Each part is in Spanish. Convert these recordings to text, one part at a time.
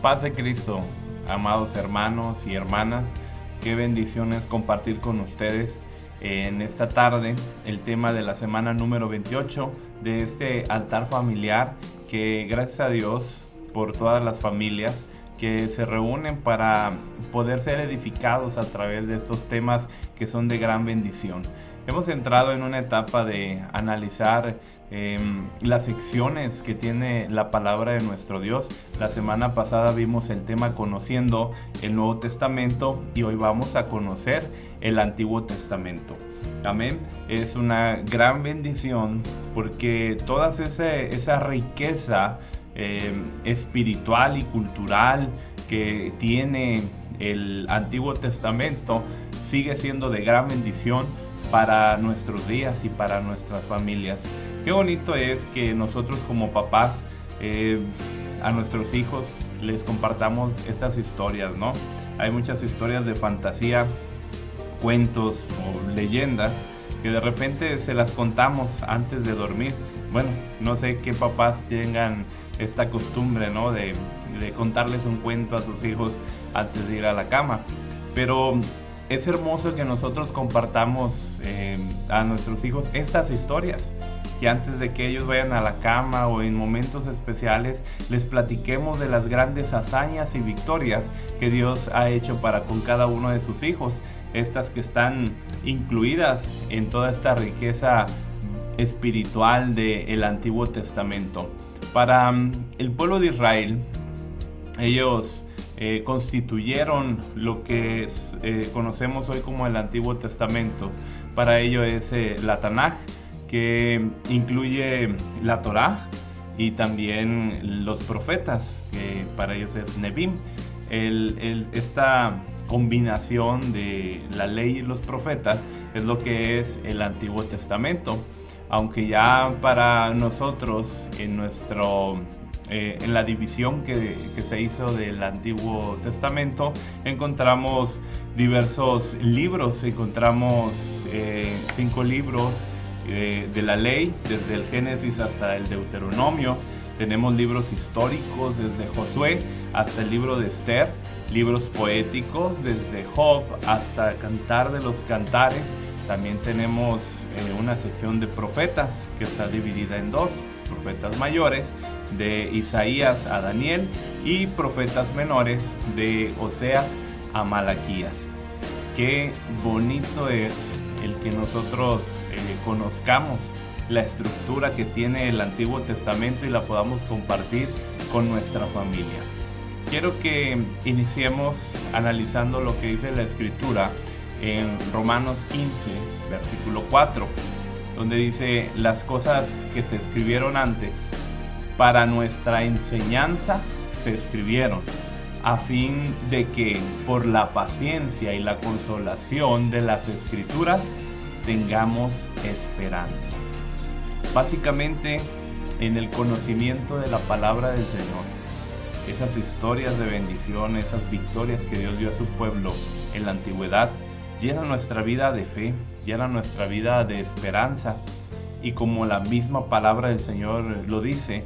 paz de Cristo, amados hermanos y hermanas. Qué bendiciones compartir con ustedes en esta tarde el tema de la semana número 28 de este altar familiar, que gracias a Dios por todas las familias que se reúnen para poder ser edificados a través de estos temas que son de gran bendición. Hemos entrado en una etapa de analizar las secciones que tiene la palabra de nuestro Dios. La semana pasada vimos el tema conociendo el Nuevo Testamento y hoy vamos a conocer el Antiguo Testamento. Amén. Es una gran bendición porque toda esa riqueza espiritual y cultural que tiene el Antiguo Testamento sigue siendo de gran bendición para nuestros días y para nuestras familias. Qué bonito es que nosotros como papás a nuestros hijos les compartamos estas historias, ¿no? Hay muchas historias de fantasía, cuentos o leyendas que de repente se las contamos antes de dormir. Bueno, no sé qué papás tengan esta costumbre, ¿no? de contarles un cuento a sus hijos antes de ir a la cama, pero es hermoso que nosotros compartamos a nuestros hijos estas historias, que antes de que ellos vayan a la cama o en momentos especiales les platiquemos de las grandes hazañas y victorias que Dios ha hecho para con cada uno de sus hijos, estas que están incluidas en toda esta riqueza espiritual del Antiguo Testamento. Para el pueblo de Israel, ellos constituyeron lo que conocemos hoy como el Antiguo Testamento. Para ello es la Tanaj, que incluye la Torá y también los profetas, que para ellos es Nebim. Esta combinación de la ley y los profetas es lo que es el Antiguo Testamento, aunque ya para nosotros en la división que se hizo del Antiguo Testamento encontramos diversos libros. Encontramos 5 libros de la ley, desde el Génesis hasta el Deuteronomio. Tenemos libros históricos desde Josué hasta el libro de Esther, libros poéticos desde Job hasta Cantar de los Cantares. También tenemos una sección de profetas que está dividida en 2, profetas mayores de Isaías a Daniel y profetas menores de Oseas a Malaquías. Qué bonito es el que nosotros conozcamos la estructura que tiene el Antiguo Testamento y la podamos compartir con nuestra familia. Quiero que iniciemos analizando lo que dice la Escritura en Romanos 15, versículo 4, donde dice: las cosas que se escribieron antes para nuestra enseñanza se escribieron, a fin de que por la paciencia y la consolación de las Escrituras tengamos esperanza. Básicamente, en el conocimiento de la palabra del Señor, esas historias de bendición, esas victorias que Dios dio a su pueblo en la antigüedad, llena nuestra vida de fe, llena nuestra vida de esperanza. Y como la misma palabra del Señor lo dice,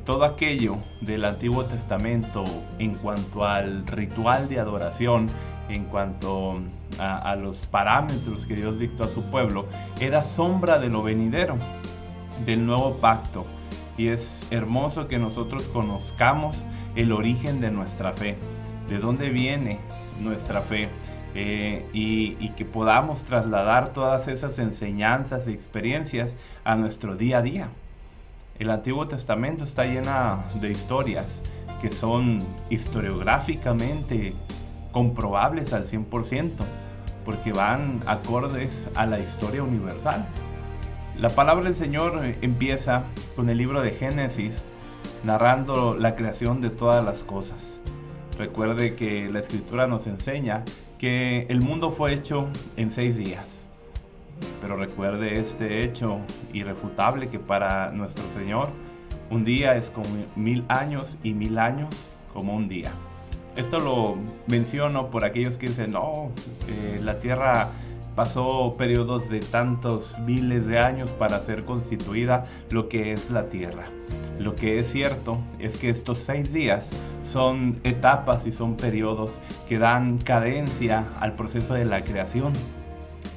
todo aquello del Antiguo Testamento en cuanto al ritual de adoración, en cuanto a los parámetros que Dios dictó a su pueblo, era sombra de lo venidero, del nuevo pacto. Y es hermoso que nosotros conozcamos el origen de nuestra fe, de dónde viene nuestra fe, y que podamos trasladar todas esas enseñanzas y experiencias a nuestro día a día. El Antiguo Testamento está llena de historias que son historiográficamente comprobables al 100%, porque van acordes a la historia universal. La palabra del Señor empieza con el libro de Génesis, narrando la creación de todas las cosas. Recuerde que la Escritura nos enseña que el mundo fue hecho en 6 días. Pero recuerde este hecho irrefutable, que para nuestro Señor un día es como 1000 años y 1000 años como un día. Esto lo menciono por aquellos que dicen: no, la tierra pasó periodos de tantos miles de años para ser constituida lo que es la tierra. Lo que es cierto es que estos 6 días son etapas y son periodos que dan cadencia al proceso de la creación,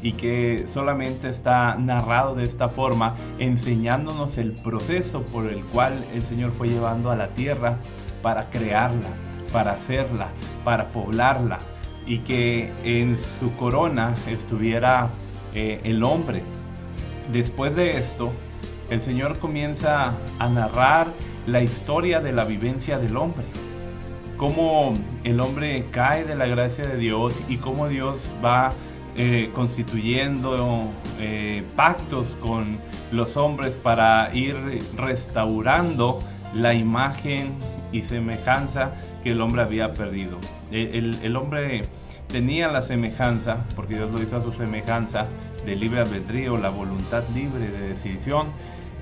y que solamente está narrado de esta forma, enseñándonos el proceso por el cual el Señor fue llevando a la tierra para crearla, para hacerla, para poblarla, y que en su corona estuviera el hombre. Después de esto, el Señor comienza a narrar la historia de la vivencia del hombre, cómo el hombre cae de la gracia de Dios y cómo Dios va constituyendo pactos con los hombres para ir restaurando la imagen y semejanza que el hombre había perdido. El hombre tenía la semejanza, porque Dios lo hizo a su semejanza, de libre albedrío, la voluntad libre de decisión,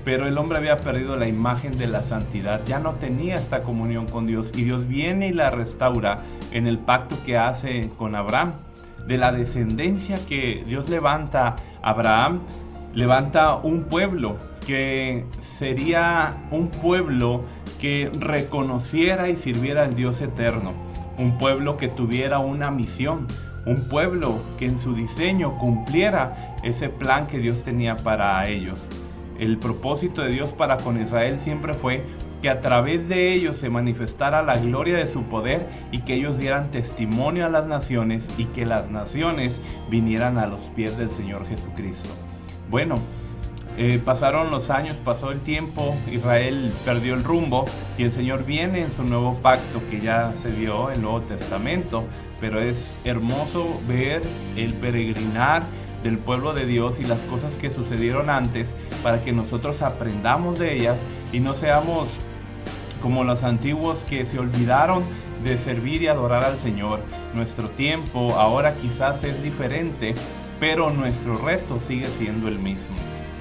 pero el hombre había perdido la imagen de la santidad, ya no tenía esta comunión con Dios, y Dios viene y la restaura en el pacto que hace con Abraham. De la descendencia que Dios levanta a Abraham, levanta un pueblo que sería un pueblo que reconociera y sirviera al Dios eterno, un pueblo que tuviera una misión, un pueblo que en su diseño cumpliera ese plan que Dios tenía para ellos. El propósito de Dios para con Israel siempre fue que a través de ellos se manifestara la gloria de su poder, y que ellos dieran testimonio a las naciones, y que las naciones vinieran a los pies del Señor Jesucristo. Bueno, pasaron los años, pasó el tiempo, Israel perdió el rumbo, y el Señor viene en su nuevo pacto que ya se dio en el Nuevo Testamento. Pero es hermoso ver el peregrinar del pueblo de Dios y las cosas que sucedieron antes, para que nosotros aprendamos de ellas y no seamos como los antiguos que se olvidaron de servir y adorar al Señor. Nuestro tiempo ahora quizás es diferente, pero nuestro reto sigue siendo el mismo,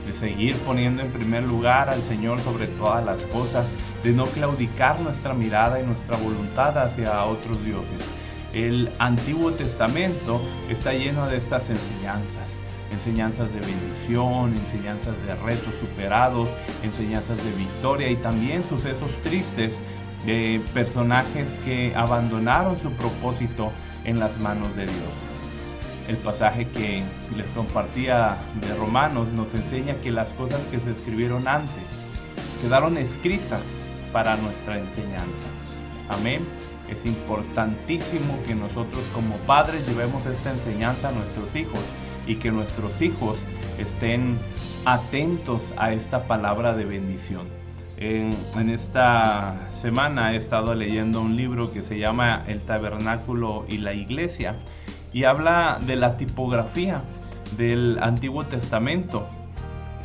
de seguir poniendo en primer lugar al Señor sobre todas las cosas, de no claudicar nuestra mirada y nuestra voluntad hacia otros dioses. El Antiguo Testamento está lleno de estas enseñanzas de bendición, enseñanzas de retos superados, enseñanzas de victoria, y también sucesos tristes de personajes que abandonaron su propósito en las manos de Dios. El pasaje que les compartía de Romanos nos enseña que las cosas que se escribieron antes quedaron escritas para nuestra enseñanza. Amén. Es importantísimo que nosotros como padres llevemos esta enseñanza a nuestros hijos, y que nuestros hijos estén atentos a esta palabra de bendición. En esta semana he estado leyendo un libro que se llama El Tabernáculo y la Iglesia, y habla de la tipografía del Antiguo Testamento,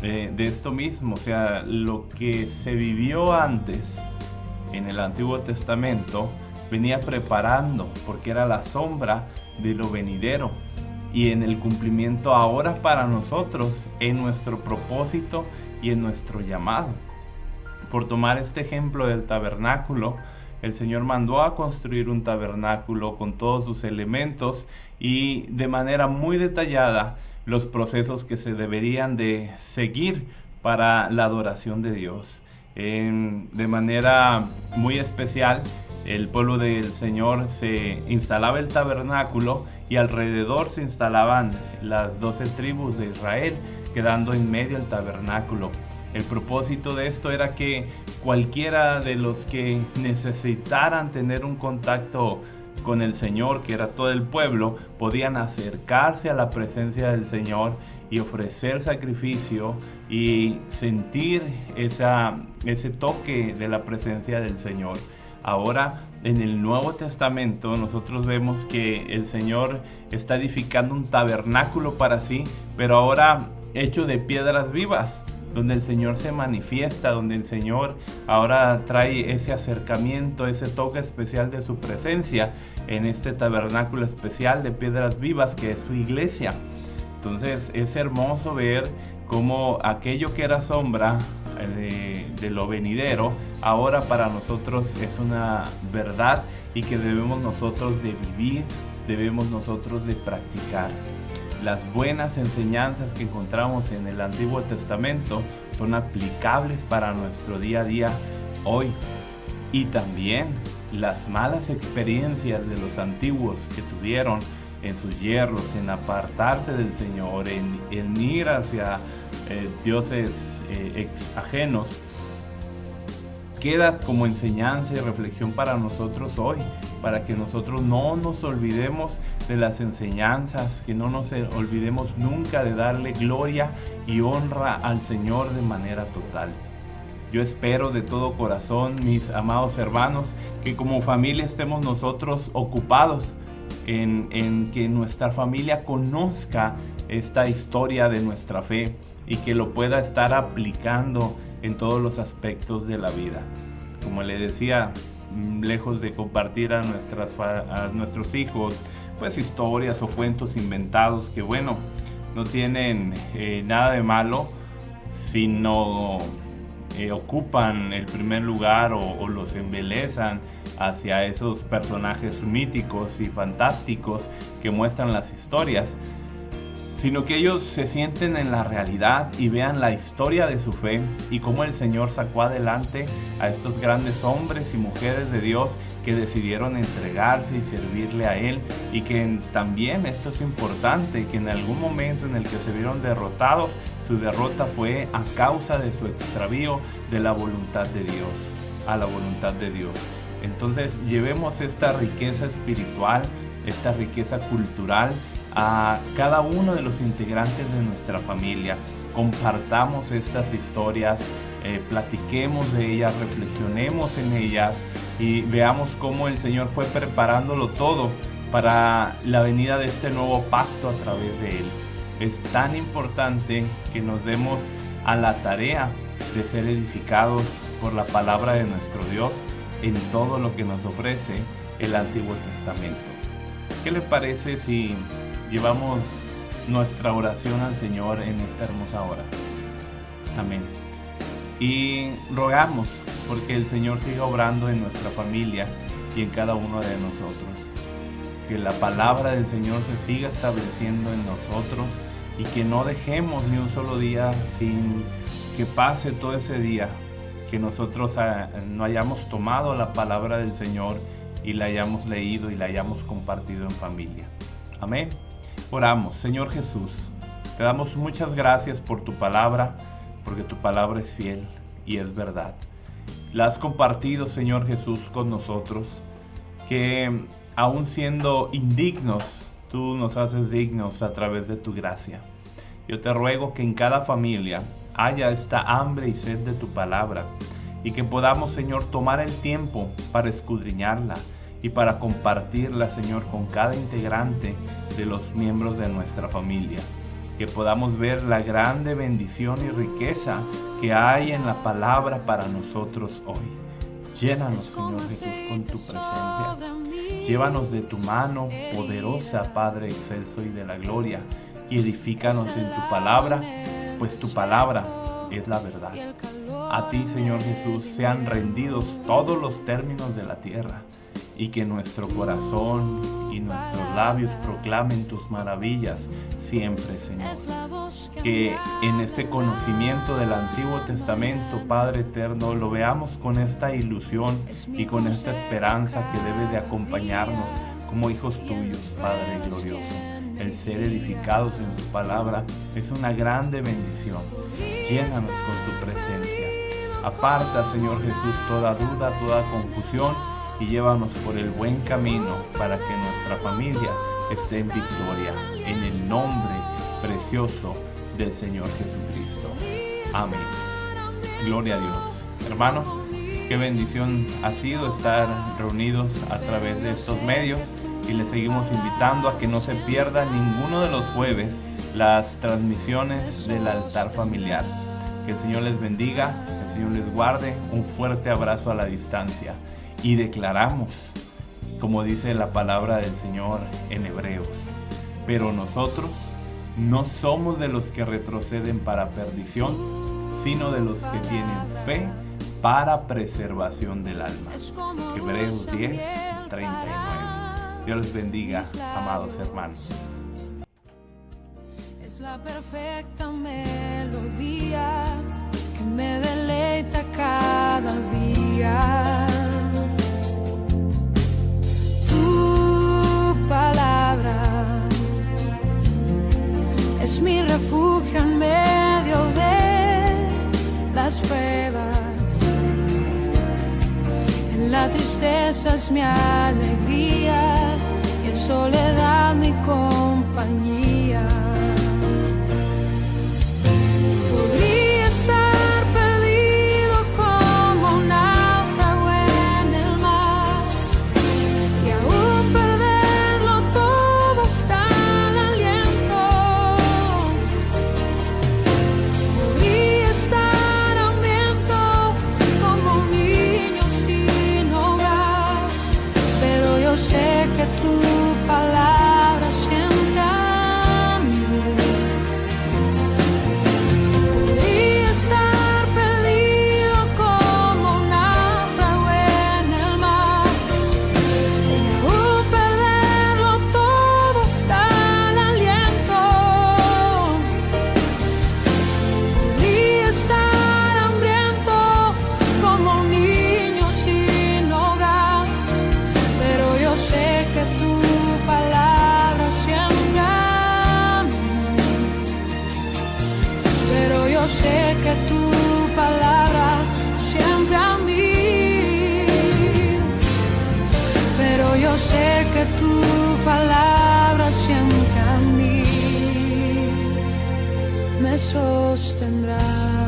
de esto mismo, o sea, lo que se vivió antes en el Antiguo Testamento venía preparando, porque era la sombra de lo venidero, y en el cumplimiento ahora para nosotros, en nuestro propósito y en nuestro llamado. Por tomar este ejemplo del tabernáculo, el Señor mandó a construir un tabernáculo con todos sus elementos, y de manera muy detallada los procesos que se deberían de seguir para la adoración de Dios. De manera muy especial, el pueblo del Señor se instalaba el tabernáculo, y alrededor se instalaban las 12 tribus de Israel, quedando en medio del tabernáculo. El propósito de esto era que cualquiera de los que necesitaran tener un contacto con el Señor, que era todo el pueblo, podían acercarse a la presencia del Señor y ofrecer sacrificio y sentir ese toque de la presencia del Señor. Ahora, en el Nuevo Testamento, nosotros vemos que el Señor está edificando un tabernáculo para sí, pero ahora hecho de piedras vivas, donde el Señor se manifiesta, donde el Señor ahora trae ese acercamiento, ese toque especial de su presencia en este tabernáculo especial de piedras vivas que es su iglesia. Entonces es hermoso ver cómo aquello que era sombra de lo venidero, ahora para nosotros es una verdad, y que debemos nosotros de vivir, debemos nosotros de practicar. las buenas enseñanzas que encontramos en el Antiguo Testamento son aplicables para nuestro día a día hoy. Y también las malas experiencias de los antiguos que tuvieron en sus yerros, en apartarse del Señor, en ir hacia dioses ajenos, queda como enseñanza y reflexión para nosotros hoy, para que nosotros no nos olvidemos de las enseñanzas, que no nos olvidemos nunca de darle gloria y honra al Señor de manera total. Yo espero de todo corazón, mis amados hermanos, que como familia estemos nosotros ocupados en que nuestra familia conozca esta historia de nuestra fe y que lo pueda estar aplicando en todos los aspectos de la vida. Como le decía, lejos de compartir a nuestros hijos pues historias o cuentos inventados que bueno, no tienen nada de malo, sino ocupan el primer lugar o los embelezan hacia esos personajes míticos y fantásticos que muestran las historias, sino que ellos se sienten en la realidad y vean la historia de su fe y cómo el Señor sacó adelante a estos grandes hombres y mujeres de Dios que decidieron entregarse y servirle a Él, y que también, esto es importante, que en algún momento en el que se vieron derrotados, su derrota fue a causa de su extravío de la voluntad de Dios, a la voluntad de Dios. Entonces llevemos esta riqueza espiritual, esta riqueza cultural a cada uno de los integrantes de nuestra familia. Compartamos estas historias, platiquemos de ellas, reflexionemos en ellas y veamos cómo el Señor fue preparándolo todo para la venida de este nuevo pacto a través de Él. Es tan importante que nos demos a la tarea de ser edificados por la palabra de nuestro Dios en todo lo que nos ofrece el Antiguo Testamento. ¿Qué le parece si llevamos nuestra oración al Señor en esta hermosa hora? Amén. Y rogamos porque el Señor siga obrando en nuestra familia y en cada uno de nosotros. Que la palabra del Señor se siga estableciendo en nosotros y que no dejemos ni un solo día sin que pase todo ese día que nosotros no hayamos tomado la palabra del Señor y la hayamos leído y la hayamos compartido en familia. Amén. Oramos. Señor Jesús, te damos muchas gracias por tu palabra, porque tu palabra es fiel y es verdad. La has compartido, Señor Jesús, con nosotros, que aún siendo indignos, tú nos haces dignos a través de tu gracia. Yo te ruego que en cada familia haya esta hambre y sed de tu palabra y que podamos, Señor, tomar el tiempo para escudriñarla y para compartirla, Señor, con cada integrante de los miembros de nuestra familia. Que podamos ver la grande bendición y riqueza que hay en la palabra para nosotros hoy. Llénanos, Señor Jesús, con tu presencia. Llévanos de tu mano poderosa, Padre excelso y de la gloria, y edifícanos en tu palabra, pues tu palabra es la verdad. A ti, Señor Jesús, sean rendidos todos los términos de la tierra, y que nuestro corazón y nuestros labios proclamen tus maravillas siempre, Señor. Que en este conocimiento del Antiguo Testamento, Padre eterno, lo veamos con esta ilusión y con esta esperanza que debe de acompañarnos como hijos tuyos, Padre glorioso. El ser edificados en tu palabra es una grande bendición. Llénanos con tu presencia. Aparta, Señor Jesús, toda duda, toda confusión, y llévanos por el buen camino para que nuestra familia esté en victoria, en el nombre precioso del Señor Jesucristo. Amén. Gloria a Dios. Hermanos, qué bendición ha sido estar reunidos a través de estos medios, y les seguimos invitando a que no se pierda ninguno de los jueves las transmisiones del altar familiar. Que el Señor les bendiga, que el Señor les guarde. Un fuerte abrazo a la distancia. Y declaramos, como dice la palabra del Señor en Hebreos, pero nosotros no somos de los que retroceden para perdición, sino de los que tienen fe para preservación del alma. Hebreos 10, 39. Dios les bendiga, amados hermanos. la perfecta melodía que me deleita cada día. Tu palabra es mi refugio en medio de las pruebas. En la tristeza es mi alegría y en soledad mi compañía. Podría estar perdido como un náufrago en el mar y aún perderlo todo hasta el aliento. Podría estar hambriento como un niño sin hogar, pero yo sé que tu palabra siempre a mí. Podría estar perdido como un náufrago en el mar y aún perderlo todo hasta el aliento. Podría estar hambriento como un niño sin hogar, pero yo sé que tu palabra siempre a mí. Pero yo sé que tu palabra siempre a mí. Pero yo sé que tu palabra siempre a mí me sostendrá.